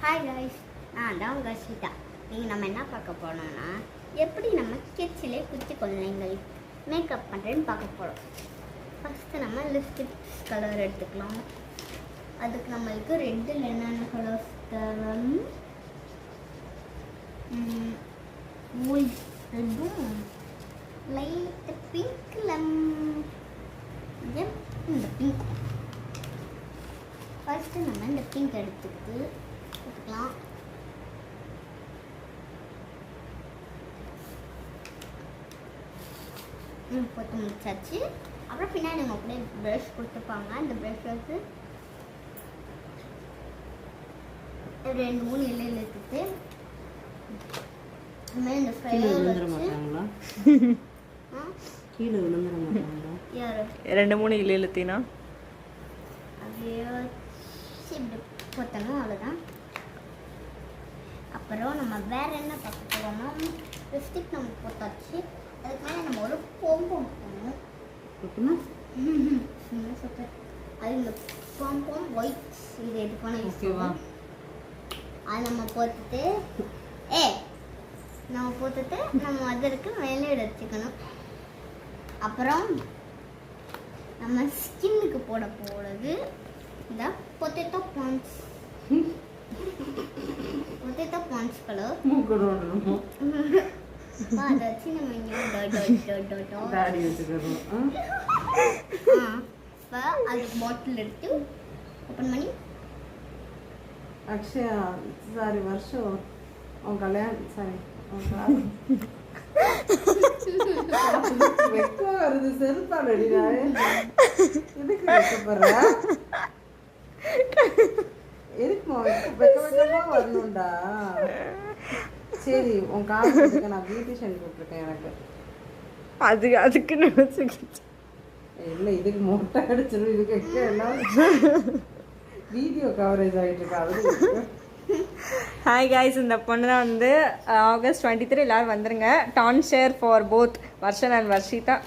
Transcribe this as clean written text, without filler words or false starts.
Hi guys, நான் தான் உங்கள் சீதா. நீங்கள் நம்ம என்ன பார்க்க போனோம்னா எப்படி நம்ம கிட்ஸிலே குச்சி குழந்தைங்களுக்கு மேக்கப் பண்ணுறேன்னு பார்க்க போகிறோம். ஃபஸ்ட்டு நம்ம லிப்ஸ்டிக் கலர் எடுத்துக்கலாம். அதுக்கு நம்மளுக்கு ரெட்டில் என்னென்ன கலர்ஸ் தரும்? ரெட்டும் லைட்டு பிங்க்ல இந்த பிங்க். ஃபஸ்ட்டு நம்ம இந்த பிங்க் எடுத்துக்கலாம். போட்டு முடிச்சாச்சு. அப்புறம் பின்னாடி நம்ம அப்படியே ப்ரஷ் கொடுத்துப்பாங்க. அந்த ப்ரஷ் வந்து 2-3 இலையில் எடுத்துட்டு இந்த கீழே விழுந்துட மாட்டாங்களா? கீழே விழுந்துட மாட்டாங்களா? யாரு 2-3 இலையில தீனா அப்படியே இப்படி போட்டணும், அவ்வளோதான். அப்புறம் நம்ம வேற என்ன பார்க்க போகிறோம்னா லிப்ஸ்டிக் நம்ம போட்டாச்சு. அதுக்கு மேலே நம்ம ஒரு போம்பம் போடணும். அது இந்த போம்பம் ஒயிட் இது எதுக்கான ஓகேவா? அது நம்ம போட்டுட்டு நம்ம அதற்கு மேலே வச்சுக்கணும். அப்புறம் நம்ம ஸ்கின்னுக்கு போட போகிறது இந்த பொட்டேட்டோ பான்ஸ் கலர். அதை வச்சு நம்ம அது பாட்டில் எடுத்து ஓப்பன் பண்ணி அக்ஷயா சாரி வருஷம் உன் கல்யாணம் சாரி வெக்க வருது. செருப்பாடு அடினாரு. எதுக்கு வெக்கப்படுற? எதுக்குமா வெக்கமா வரணும்டா? சரி, உன் காலத்துக்கு நான் பியூட்டிஷியன் கூப்பிட்டுருக்கேன். எனக்கு அதுக்கு நினைச்சுக்கிச்சு. இல்லை, இதுக்கு மொட்டை அடிச்சிடும். இதுக்கு வைக்க எல்லாம் வீடியோ கவரேஜ் ஆகிட்டு இருக்கா? ஹாய் காய்ஸ், இந்த பொண்ணு தான் வந்து August 23 எல்லாரும் வந்துருங்க. Done share for both Varshan and Varshitha.